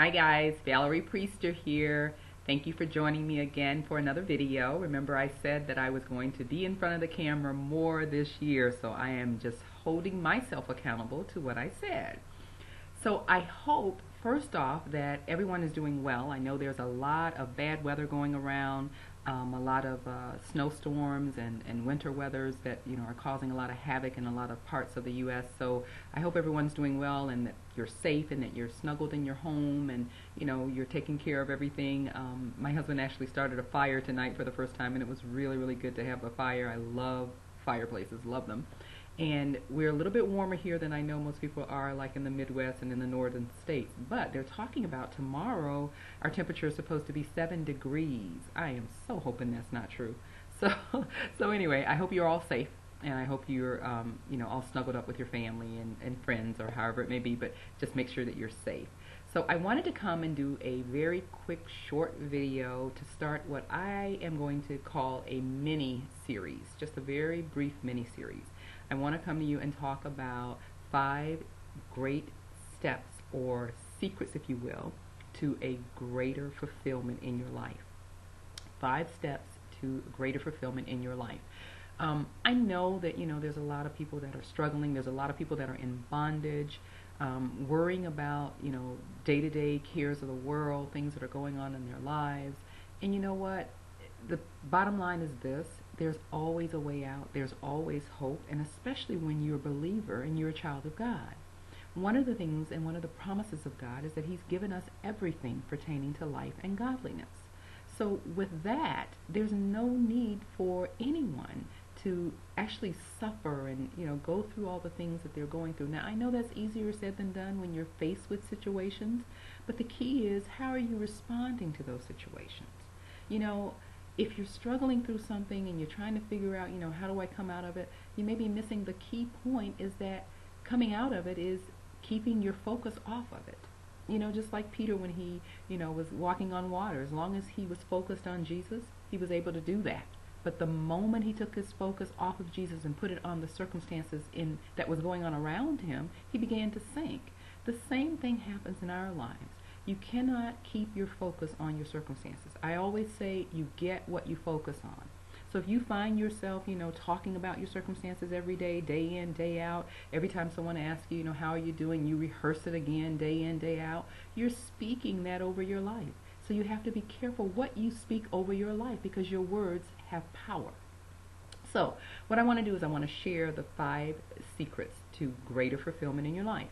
Hi guys, Valerie Priester here. Thank you for joining me again for another video. Remember I said that I was going to be in front of the camera more this year, so I am just holding myself accountable to what I said. So I hope, first off, that everyone is doing well. I know there's a lot of bad weather going around, a lot of snowstorms and winter weathers that are causing a lot of havoc in a lot of parts of the U.S. So I hope everyone's doing well and that you're safe and that you're snuggled in your home and you're taking care of everything. My husband actually started a fire tonight for the first time, and it was really, really good to have a fire. I love fireplaces, love them. And we're a little bit warmer here than I know most people are, like in the Midwest and in the northern states. But they're talking about tomorrow our temperature is supposed to be 7 degrees. I am so hoping that's not true. So anyway, I hope you're all safe, and I hope you're all snuggled up with your family and friends or however it may be. But just make sure that you're safe. So I wanted to come and do a very quick, short video to start what I am going to call a mini series, just a very brief mini series. I want to come to you and talk about 5 great steps or secrets, if you will, to a greater fulfillment in your life. 5 steps to greater fulfillment in your life. I know that there's a lot of people that are struggling. There's a lot of people that are in bondage, worrying about day-to-day cares of the world, things that are going on in their lives. And you know what? The bottom line is this: there's always a way out. There's always hope, and especially when you're a believer and you're a child of God. One of the things and one of the promises of God is that He's given us everything pertaining to life and godliness. So with that, there's no need for anyone to actually suffer and go through all the things that they're going through. Now, I know that's easier said than done when you're faced with situations, but the key is, how are you responding to those situations? If you're struggling through something and you're trying to figure out, how do I come out of it, you may be missing the key point, is that coming out of it is keeping your focus off of it. Just like Peter when he, was walking on water. As long as he was focused on Jesus, he was able to do that. But the moment he took his focus off of Jesus and put it on the circumstances that was going on around him, he began to sink. The same thing happens in our lives. You cannot keep your focus on your circumstances. I always say you get what you focus on. So if you find yourself, talking about your circumstances every day, day in, day out, every time someone asks you, how are you doing, you rehearse it again, day in, day out, you're speaking that over your life. So you have to be careful what you speak over your life, because your words have power. So what I want to do is I want to share the 5 secrets to greater fulfillment in your life.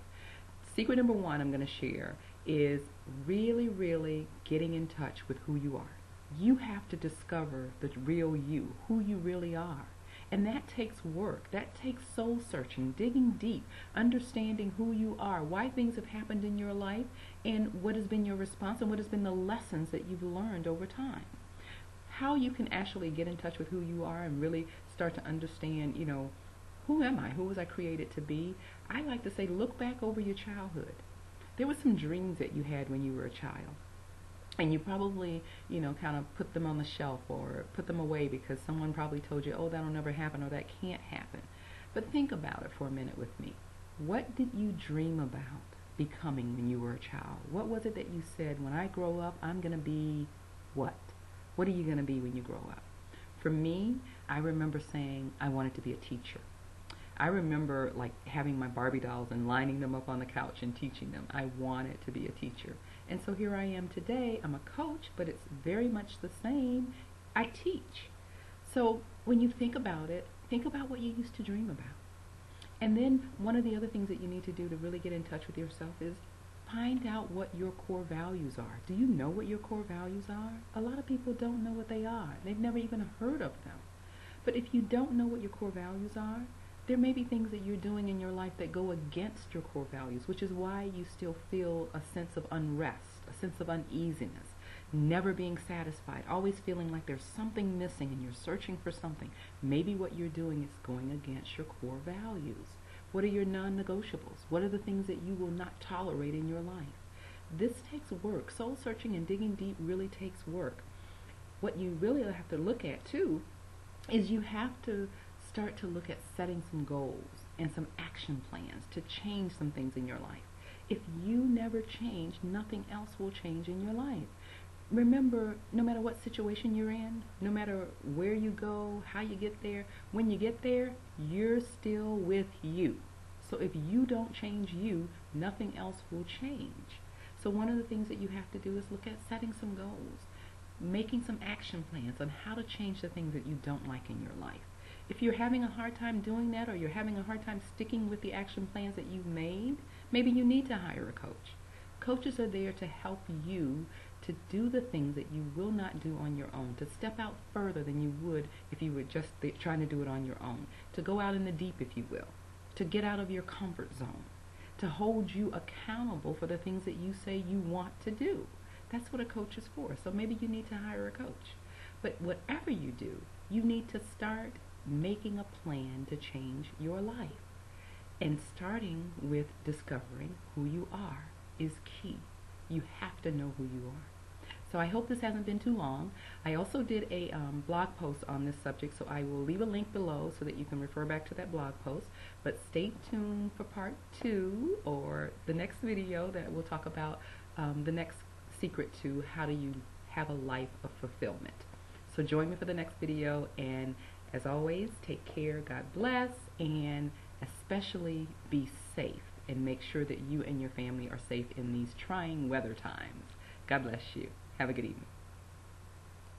Secret number 1 I'm going to share is really, really getting in touch with who you are. You have to discover the real you, who you really are. And that takes work. That takes soul searching, digging deep, understanding who you are, why things have happened in your life, and what has been your response, and what has been the lessons that you've learned over time. How you can actually get in touch with who you are and really start to understand, who am I? Who was I created to be? I like to say, look back over your childhood. There were some dreams that you had when you were a child. And you probably, kind of put them on the shelf or put them away because someone probably told you, oh, that'll never happen or that can't happen. But think about it for a minute with me. What did you dream about becoming when you were a child? What was it that you said, when I grow up, I'm going to be what? What are you going to be when you grow up? For me, I remember saying I wanted to be a teacher. I remember having my Barbie dolls and lining them up on the couch and teaching them. I wanted to be a teacher. And so here I am today. I'm a coach, but it's very much the same. I teach. So when you think about it, think about what you used to dream about. And then one of the other things that you need to do to really get in touch with yourself is find out what your core values are. Do you know what your core values are? A lot of people don't know what they are. They've never even heard of them. But if you don't know what your core values are, there may be things that you're doing in your life that go against your core values, which is why you still feel a sense of unrest, a sense of uneasiness, never being satisfied, always feeling like there's something missing and you're searching for something. Maybe what you're doing is going against your core values. What are your non-negotiables? What are the things that you will not tolerate in your life? This takes work. Soul searching and digging deep really takes work. What you really have to look at too is you have to start to look at setting some goals and some action plans to change some things in your life. If you never change, nothing else will change in your life. Remember, no matter what situation you're in, no matter where you go, how you get there, when you get there, you're still with you. So if you don't change you, nothing else will change. So one of the things that you have to do is look at setting some goals, making some action plans on how to change the things that you don't like in your life. If you're having a hard time doing that, or you're having a hard time sticking with the action plans that you've made, maybe you need to hire a coach. Coaches are there to help you to do the things that you will not do on your own, to step out further than you would if you were just trying to do it on your own, to go out in the deep, if you will, to get out of your comfort zone, to hold you accountable for the things that you say you want to do. That's what a coach is for. So maybe you need to hire a coach. But whatever you do, you need to start making a plan to change your life. And starting with discovering who you are is key. You have to know who you are. So I hope this hasn't been too long. I also did a blog post on this subject, so I will leave a link below so that you can refer back to that blog post. But stay tuned for part 2, or the next video that will talk about the next secret to how do you have a life of fulfillment. So join me for the next video, and as always, take care, God bless, and especially be safe, and make sure that you and your family are safe in these trying weather times. God bless you. Have a good evening.